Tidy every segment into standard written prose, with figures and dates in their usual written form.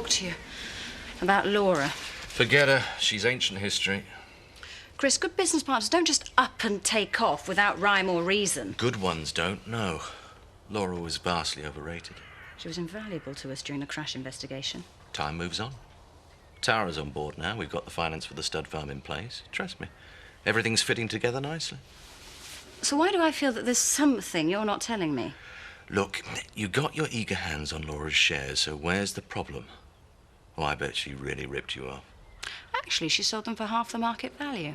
talk to you about Laura. Forget her. She's ancient history. Chris, good business partners don't just up and take off without rhyme or reason. Good ones don't, no. Laura was vastly overrated. She was invaluable to us during the crash investigation. Time moves on. Tara's on board now. We've got the finance for the stud farm in place. Trust me, everything's fitting together nicely. So why do I feel that there's something you're not telling me? Look, you got your eager hands on Laura's shares, so where's the problem? Oh, I bet she really ripped you off. Actually, she sold them for half the market value.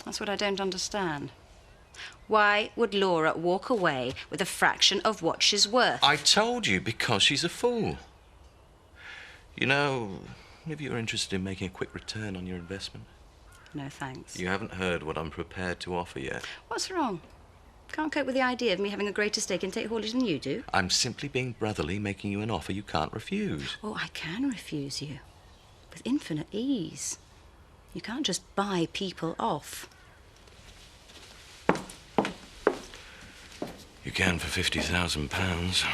That's what I don't understand. Why would Laura walk away with a fraction of what she's worth? I told you, because she's a fool. You know, if you're interested in making a quick return on your investment... No, thanks. You haven't heard what I'm prepared to offer yet. What's wrong? Can't cope with the idea of me having a greater stake in Tate Haulage than you do? I'm simply being brotherly, making you an offer you can't refuse. Oh, I can refuse you. With infinite ease. You can't just buy people off. You can for £50,000.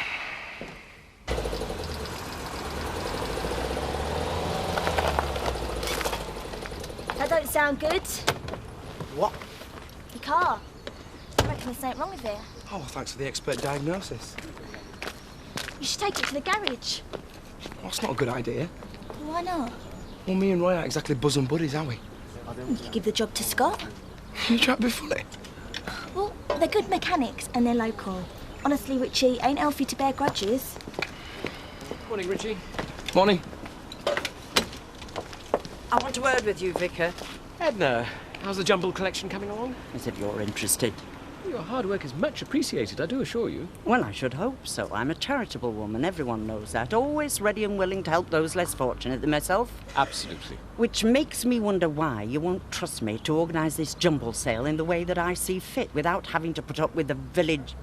That don't sound good. What? Your car. I reckon there's something wrong with it. Oh, thanks for the expert diagnosis. You should take it to the garage. Well, that's not a good idea. Why not? Well, me and Roy aren't exactly bosom buddies, are we? You could give the job to Scott. You try to be funny. Well, they're good mechanics and they're local. Honestly, Richie, ain't healthy to bear grudges. Morning, Richie. Morning. I want a word with you, Vicar. Edna, how's the jumble collection coming along? As if you're interested. Your hard work is much appreciated, I do assure you. Well, I should hope so. I'm a charitable woman, everyone knows that. Always ready and willing to help those less fortunate than myself. Absolutely. Which makes me wonder why you won't trust me to organise this jumble sale in the way that I see fit, without having to put up with the village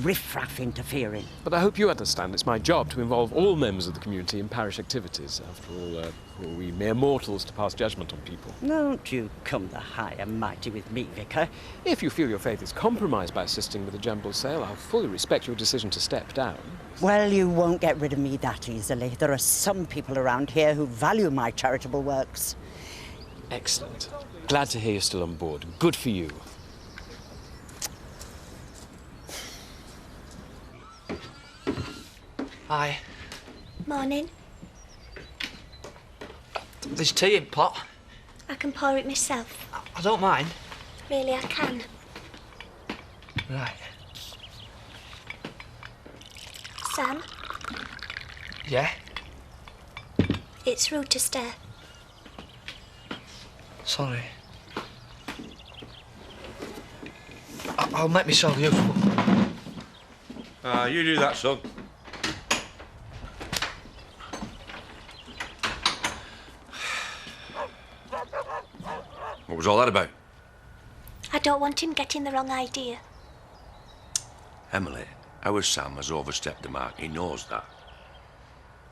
riffraff interfering. But I hope you understand it's my job to involve all members of the community in parish activities. After all, who are we mere mortals to pass judgment on people? Don't you come the high and mighty with me, Vicar. If you feel your faith is compromised by assisting with the jumble sale, I'll fully respect your decision to step down. Well, you won't get rid of me that easily. There are some people around here who value my charitable works. Excellent. Glad to hear you're still on board. Good for you. Hi. Morning. There's tea in pot. I can pour it myself. I don't mind. Really, I can. Right. Sam, Yeah? it's rude to stare. Sorry. I'll make myself useful. You do that, son. What was all that about? I don't want him getting the wrong idea. Emily, our Sam has overstepped the mark. He knows that.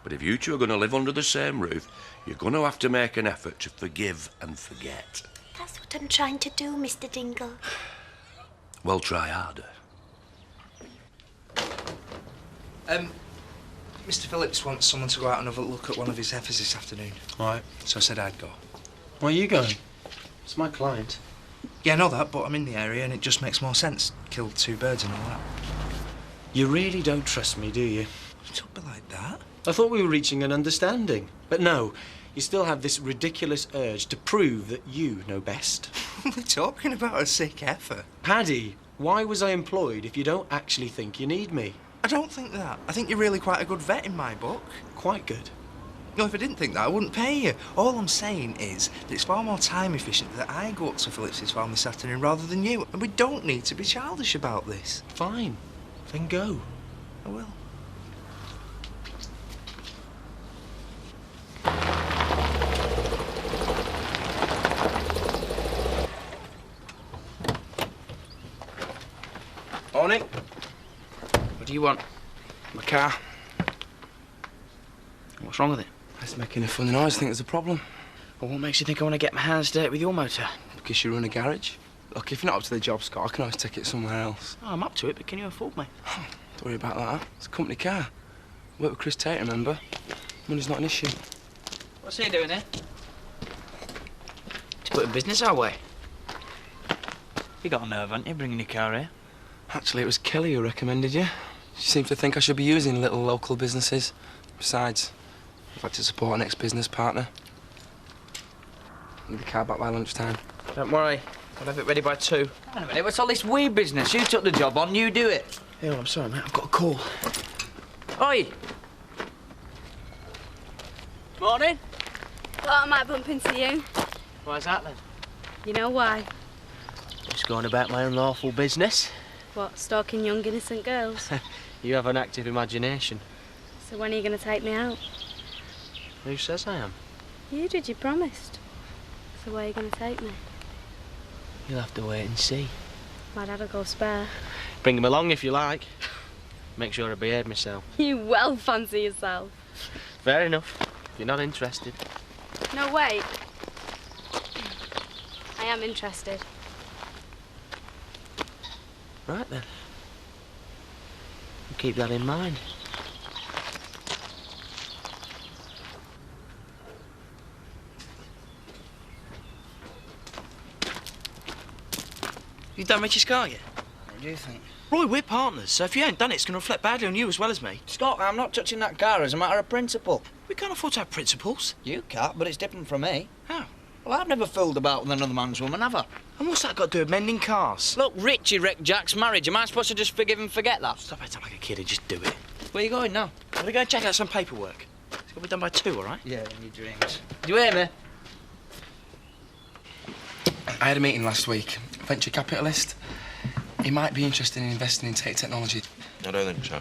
But if you two are going to live under the same roof, you're going to have to make an effort to forgive and forget. That's what I'm trying to do, Mr. Dingle. Well, try harder. Mr. Phillips wants someone to go out and have a look at one of his heifers this afternoon. Right. So I said I'd go. Where are you going? It's my client. Yeah, I know that, but I'm in the area and it just makes more sense. Kill two birds and all that. You really don't trust me, do you? Don't be like that. I thought we were reaching an understanding. But no, you still have this ridiculous urge to prove that you know best. We're talking about a sick heifer. Paddy, why was I employed if you don't actually think you need me? I don't think that. I think you're really quite a good vet in my book. Quite good. No, if I didn't think that, I wouldn't pay you. All I'm saying is that it's far more time efficient that I go up to Phillips's farm this afternoon rather than you. And we don't need to be childish about this. Fine. Then go. I will. Morning. What do you want? My car. What's wrong with it? It's making a funny noise. I think there's a problem. Well, what makes you think I want to get my hands dirty with your motor? Because you run a garage. Look, if you're not up to the job, Scott, I can always take it somewhere else. Oh, I'm up to it, but can you afford me? Don't worry about that. It's a company car. Work with Chris Tate, remember? Money's not an issue. What's he doing here? To put in business our way. You got a nerve, haven't you, bringing your car here? Actually, it was Kelly who recommended you. She seems to think I should be using little local businesses. Besides, I'd like to support an ex-business partner. Need the car back by lunchtime. Don't worry. I'll have it ready by 2. Hang on a minute, what's all this weed business? You took the job on, you do it. Yeah, well, I'm sorry, mate. I've got a call. Oi! Morning. Thought I might bump into you. Why's that then? You know why? Just going about my unlawful business. What, stalking young innocent girls? You have an active imagination. So when are you going to take me out? Who says I am? You did, you promised. So where are you going to take me? You'll have to wait and see. My dad'll go spare. Bring him along if you like. Make sure I behave myself. You well fancy yourself. Fair enough. If you're not interested. No, wait. I am interested. Right then. We'll keep that in mind. You done Rich's car yet? What do you think? Roy, we're partners, so if you ain't done it, it's going to reflect badly on you as well as me. Scott, I'm not touching that car as a matter of principle. We can't afford to have principles. You can't, but it's different from me. How? Well, I've never fooled about with another man's woman, have I? And what's that got to do with mending cars? Look, Richie wrecked Jack's marriage. Am I supposed to just forgive and forget that? Stop acting like a kid and just do it. Where you going now? We're going to check out some paperwork. It's got to be done by 2, all right? Yeah, in your dreams. Do you hear me? I had a meeting last week. Venture capitalist. He might be interested in investing in tech technology. I don't think so.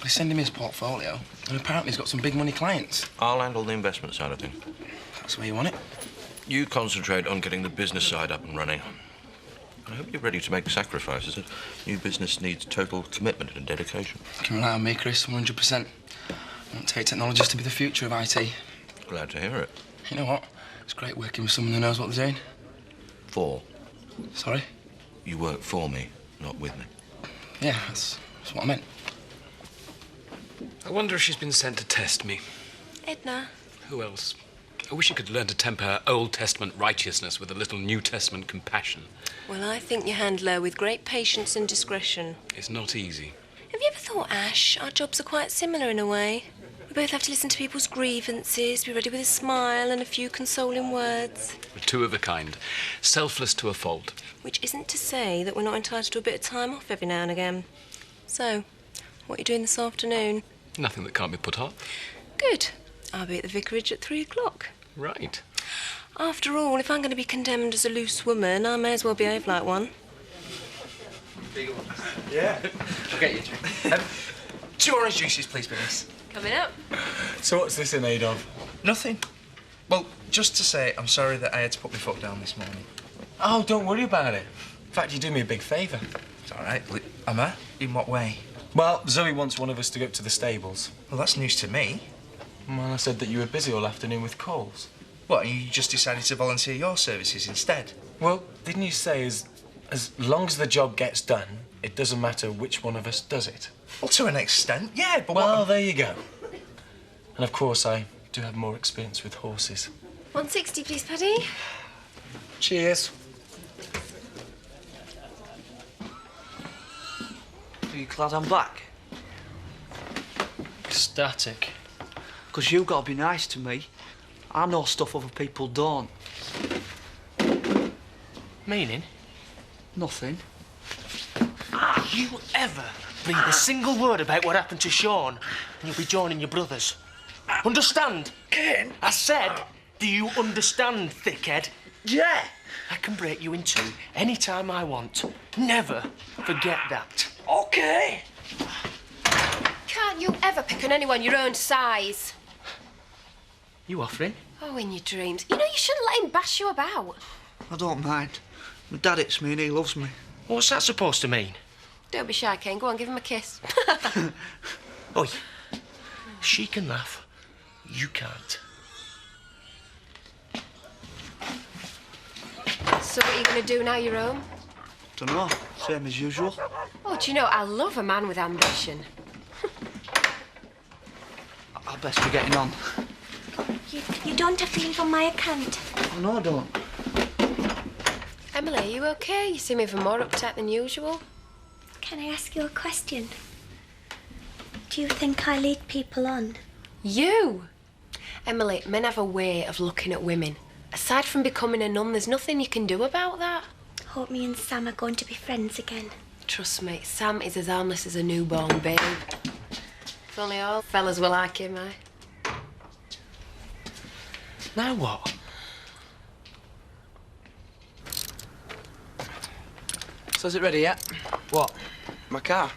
They send him his portfolio, and apparently he's got some big money clients. I'll handle the investment side of things. That's the way you want it. You concentrate on getting the business side up and running. I hope you're ready to make sacrifices. A new business needs total commitment and dedication. You can rely on me, Chris, 100%. I want tech technologies to be the future of IT. Glad to hear it. You know what? It's great working with someone who knows what they're doing. Sorry? You work for me, not with me. Yeah, that's what I meant. I wonder if she's been sent to test me. Edna. Who else? I wish you could learn to temper her Old Testament righteousness with a little New Testament compassion. Well, I think you handle her with great patience and discretion. It's not easy. Have you ever thought, Ash, our jobs are quite similar in a way? We both have to listen to people's grievances, be ready with a smile and a few consoling words. We're two of a kind. Selfless to a fault. Which isn't to say that we're not entitled to a bit of time off every now and again. So, what are you doing this afternoon? Nothing that can't be put off. Good. I'll be at the vicarage at 3 o'clock. Right. After all, if I'm going to be condemned as a loose woman, I may as well behave like one. Yeah. I'll get you a drink. 2 orange juices, please, Denise. Coming up. So what's this in aid of? Nothing. Well, just to say, I'm sorry that I had to put my foot down this morning. Oh, don't worry about it. In fact, you do me a big favour. It's all right. Am I? In what way? Well, Zoe wants one of us to go up to the stables. Well, that's news to me. Well, I said that you were busy all afternoon with calls. What, and you just decided to volunteer your services instead? Well, didn't you say as long as the job gets done, it doesn't matter which one of us does it? Well, to an extent, yeah, but well, there you go. And of course, I do have more experience with horses. 160, please, Paddy. Cheers. Are you clad on black? Static. Because you've got to be nice to me. I know stuff other people don't. Meaning? Nothing. You ever breathe a single word about what happened to Sean, and you'll be joining your brothers. Understand? Ken? I said, do you understand, thickhead? Yeah. I can break you in 2 any time I want. Never forget that. OK. Can't you ever pick on anyone your own size? You offering? Oh, in your dreams. You know, you shouldn't let him bash you about. I don't mind. My dad hits me and he loves me. What's that supposed to mean? Don't be shy, Ken. Go on, give him a kiss. Oi, she can laugh. You can't. So what are you going to do now you're home? Dunno. Same as usual. Oh, do you know, I love a man with ambition. I'll Best be getting on. You don't have to leave on my account. Oh, no, I don't. Emily, are you okay? You seem even more upset than usual. Can I ask you a question? Do you think I lead people on? You? Emily, men have a way of looking at women. Aside from becoming a nun, there's nothing you can do about that. Hope me and Sam are going to be friends again. Trust me, Sam is as harmless as a newborn babe. If only all fellas were like him, eh? Now what? So is it ready yet? What? My car?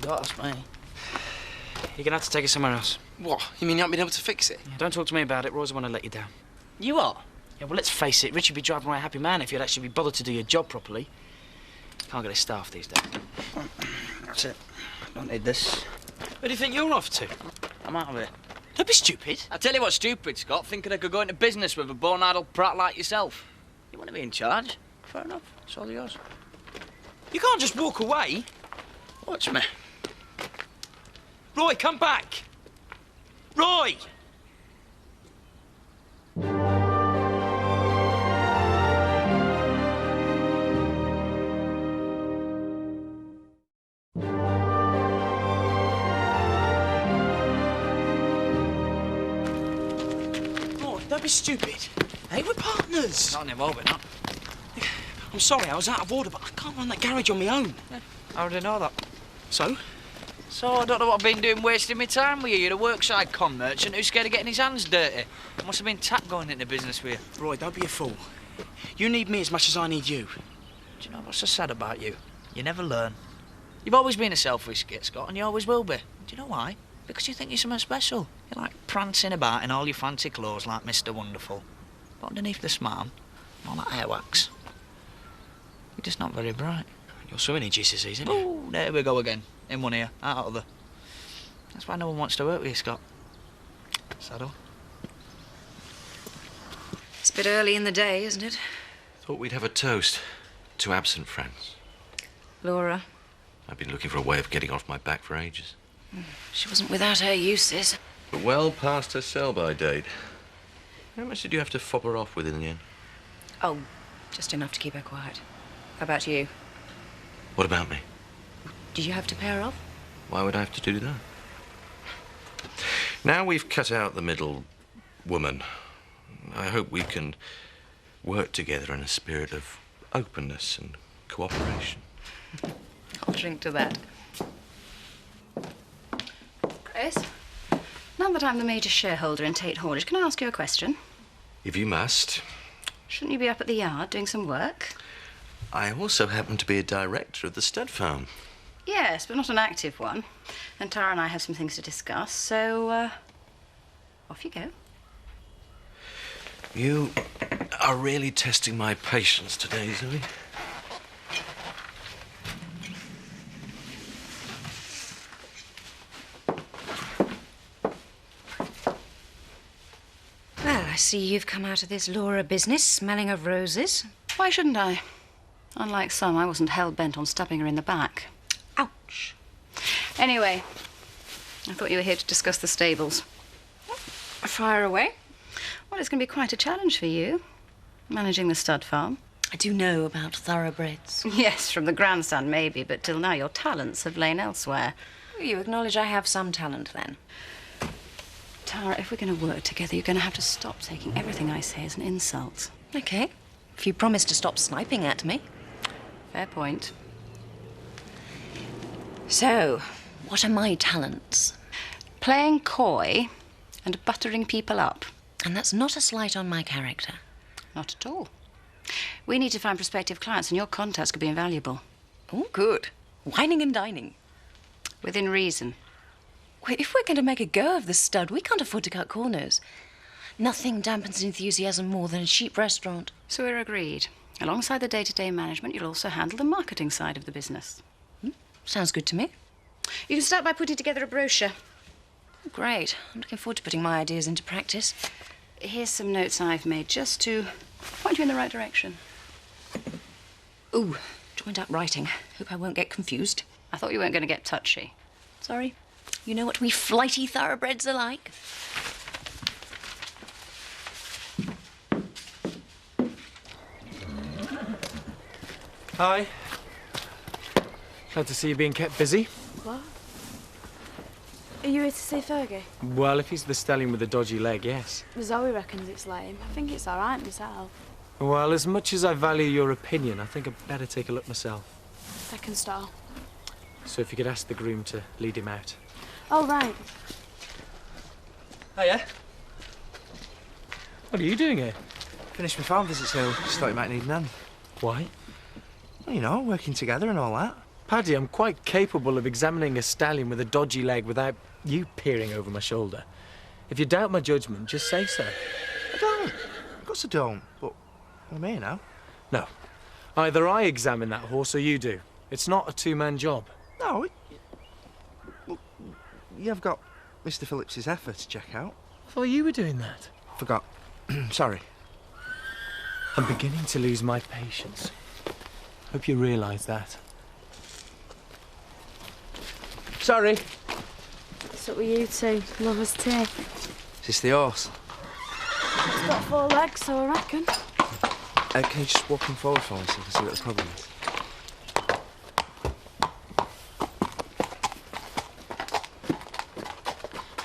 That's me. You're gonna have to take it somewhere else. What? You mean you haven't been able to fix it? Yeah, don't talk to me about it. Roy's the one to let you down. You are? Yeah, well, let's face it. Richard'd be driving away a happy man if you'd actually be bothered to do your job properly. Can't get his staff these days. That's it. Don't need this. Where do you think you're off to? I'm out of it. Don't be stupid. I tell you what's stupid, Scott, thinking I could go into business with a born-idle prat like yourself. You want to be in charge? Fair enough. It's all yours. You can't just walk away. Watch me. Roy, come back. Roy! Don't be stupid. Hey, we're partners. Not anymore, we're not. I'm sorry, I was out of order, but I can't run that garage on my own. Yeah, I already know that. So? So, I don't know what I've been doing wasting my time with you. You're a workside con merchant who's scared of getting his hands dirty. Must have been tap going into business with you. Roy, don't be a fool. You need me as much as I need you. Do you know what's so sad about you? You never learn. You've always been a selfish git, Scott, and you always will be. Do you know why? Because you think you're something special. You're like prancing about in all your fancy clothes like Mr. Wonderful. But underneath the smile, all that hair wax, you're just not very bright. You're swimming in GCSEs, isn't you? Oh, there we go again. In one ear, out of the other. That's why no one wants to work with you, Scott. Saddle. It's a bit early in the day, isn't it? Thought we'd have a toast to absent friends. Laura. I've been looking for a way of getting off my back for ages. She wasn't without her uses. But well past her sell-by date. How much did you have to fob her off with in the end? Oh, just enough to keep her quiet. How about you? What about me? Did you have to pay her off? Why would I have to do that? Now we've cut out the middle woman, I hope we can work together in a spirit of openness and cooperation. I'll drink to that. Chris, now that I'm the major shareholder in Tate Haulage, can I ask you a question? If you must. Shouldn't you be up at the yard doing some work? I also happen to be a director of the stud farm. Yes, but not an active one. And Tara and I have some things to discuss, so, off you go. You are really testing my patience today, Zoe. Well, I see you've come out of this Laura business smelling of roses. Why shouldn't I? Unlike some, I wasn't hell-bent on stabbing her in the back. Ouch. Anyway, I thought you were here to discuss the stables. Fire away. Well, it's going to be quite a challenge for you, managing the stud farm. I do know about thoroughbreds. Yes, from the grandstand maybe, but till now your talents have lain elsewhere. You acknowledge I have some talent, then? Tara, if we're going to work together, you're going to have to stop taking everything I say as an insult. OK. If you promise to stop sniping at me. Fair point. So, what are my talents? Playing coy and buttering people up. And that's not a slight on my character. Not at all. We need to find prospective clients, and your contacts could be invaluable. Oh, good. Whining and dining. Within reason. Well, if we're going to make a go of the stud, we can't afford to cut corners. Nothing dampens enthusiasm more than a cheap restaurant. So we're agreed. Alongside the day-to-day management, you'll also handle the marketing side of the business. Sounds good to me. You can start by putting together a brochure. Great. I'm looking forward to putting my ideas into practice. Here's some notes I've made just to point you in the right direction. Ooh, joined up writing. Hope I won't get confused. I thought you weren't going to get touchy. Sorry. You know what we flighty thoroughbreds are like. Hi. Glad to see you being kept busy. What? Are you here to see Fergie? Well, if he's the stallion with the dodgy leg, yes. Zoe reckons it's lame. I think it's all right myself. Well, as much as I value your opinion, I think I'd better take a look myself. Second stall. So if you could ask the groom to lead him out. Oh, right. Hiya. What are you doing here? Finished my farm visit, so just thought you might need an hand. Why? Well, you know, working together and all that. Paddy, I'm quite capable of examining a stallion with a dodgy leg without you peering over my shoulder. If you doubt my judgment, just say so. I don't. Of course I don't, but I'm here now. No. Either I examine that horse or you do. It's not a two-man job. No, well, you've got Mr. Phillips's effort to check out. I thought you were doing that. Forgot. Sorry. I'm beginning to lose my patience. Hope you realise that. Sorry. What's up with you two? Lovers tea. Is this the horse? It's got 4 legs, so I reckon. Can you just walk him forward for me so I can see what the problem is?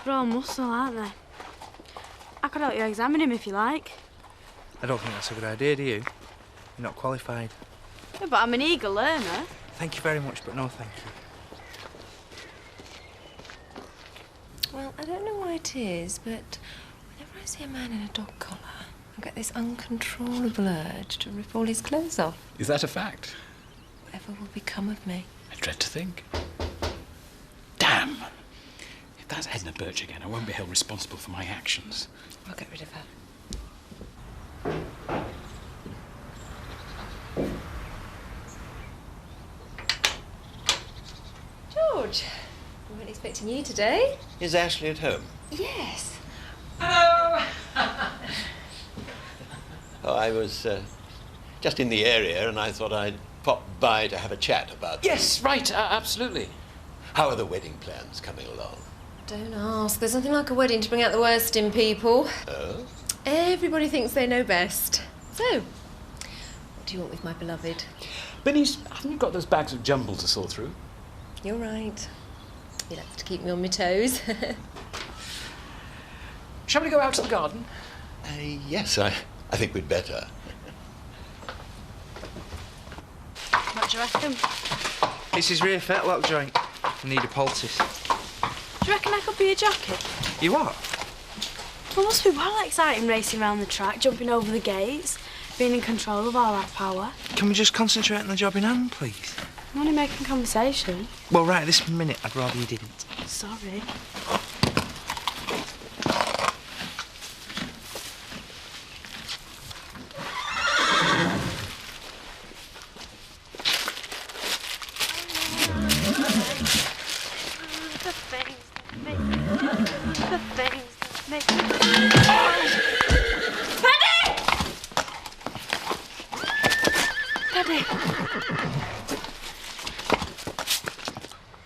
They're all muscle, aren't they? I could help you examine him if you like. I don't think that's a good idea, do you? You're not qualified. Yeah, but I'm an eager learner. Thank you very much, but no thank you. Well, I don't know why it is, but whenever I see a man in a dog collar, I get this uncontrollable urge to rip all his clothes off. Is that a fact? Whatever will become of me. I dread to think. Damn! If that's Edna Birch again, I won't be held responsible for my actions. I'll get rid of her. George, we weren't expecting you today. Is Ashley at home? Yes. Hello! Oh, I was just in the area and I thought I'd pop by to have a chat about Yes, right, absolutely. How are the wedding plans coming along? Don't ask. There's nothing like a wedding to bring out the worst in people. Oh? Everybody thinks they know best. So, what do you want with my beloved? Benny's, haven't you got those bags of jumble to sort through? You're right. You'll have to keep me on my toes. Shall we go out to the garden? Yes, I think we'd better. What do you reckon? This is rear fetlock joint. I need a poultice. Do you reckon I could be a jockey? You what? Well, it must be well exciting racing around the track, jumping over the gates, being in control of all that power. Can we just concentrate on the job in hand, please? I'm only making conversation. Well, right, this minute, I'd rather you didn't. Sorry.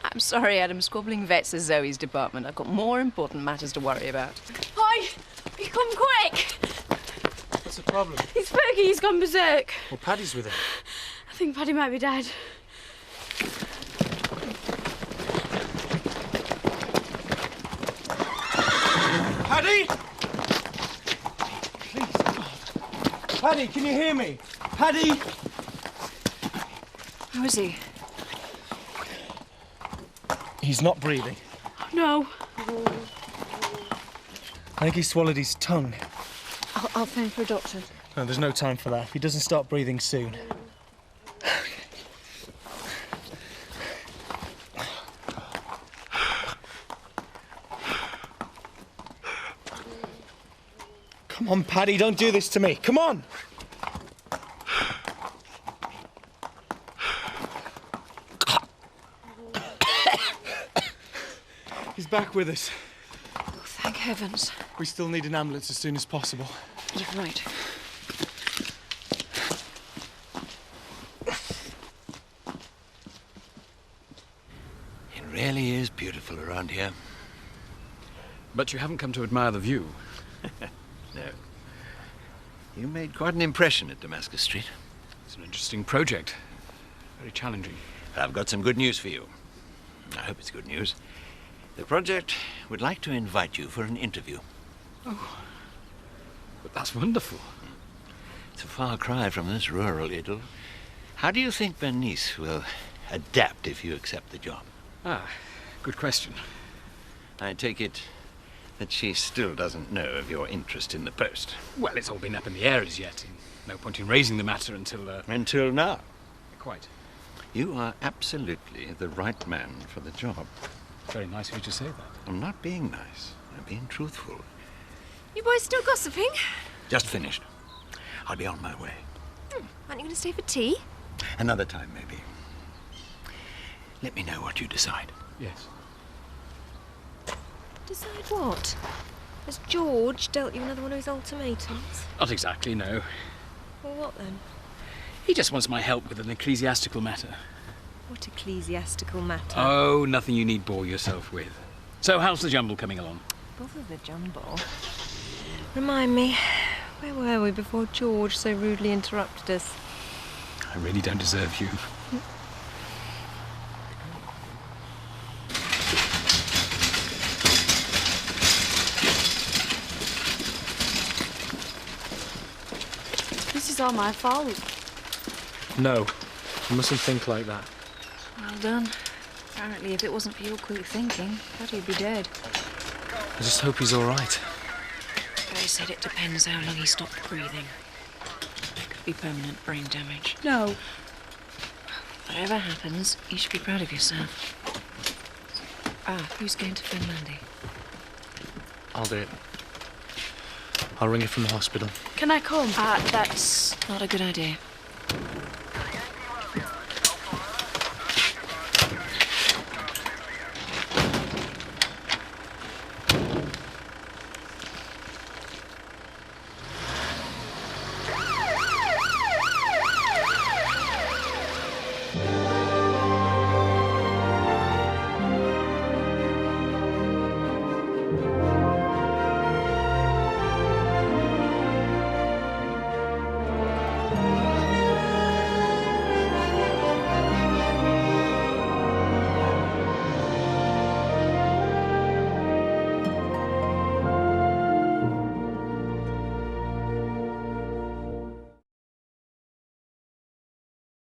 I'm sorry, Adam. Squabbling vets is Zoe's department. I've got more important matters to worry about. Hi! You come quick! What's the problem? It's Fergie, he's gone berserk. Well, Paddy's with him. I think Paddy might be dead. Paddy! Please, God. Paddy, can you hear me? Paddy! How is he? He's not breathing. No. I think he swallowed his tongue. I'll phone for a doctor. No, there's no time for that. If he doesn't start breathing soon. Come on, Paddy, don't do this to me. Come on! He's back with us. Oh, thank heavens. We still need an ambulance as soon as possible. You're right. It really is beautiful around here. But you haven't come to admire the view. No. You made quite an impression at Damascus Street. It's an interesting project. Very challenging. I've got some good news for you. I hope it's good news. The project would like to invite you for an interview. Oh, but that's wonderful. It's a far cry from this rural idyll. How do you think Bernice will adapt if you accept the job? Ah, good question. I take it that she still doesn't know of your interest in the post. Well, it's all been up in the air as yet. No point in raising the matter until... Until now? Quite. You are absolutely the right man for the job. Very nice of you to say that. I'm not being nice. I'm being truthful. You boys still gossiping? Just finished. I'll be on my way. Aren't you going to stay for tea? Another time, maybe. Let me know what you decide. Yes. Decide what? Has George dealt you another one of his ultimatums? Not exactly, no. Well, what then? He just wants my help with an ecclesiastical matter. What ecclesiastical matter? Oh, nothing you need bore yourself with. So, how's the jumble coming along? Bother the jumble. Remind me, where were we before George so rudely interrupted us? I really don't deserve you. This is all my fault. No, you mustn't think like that. Well done. Apparently, if it wasn't for your quick thinking, Daddy'd be dead. I just hope he's all right. They said it depends how long he stopped breathing. It could be permanent brain damage. No. Whatever happens, you should be proud of yourself. Ah, who's going to Finlandia? I'll do it. I'll ring it from the hospital. Can I come? That's not a good idea.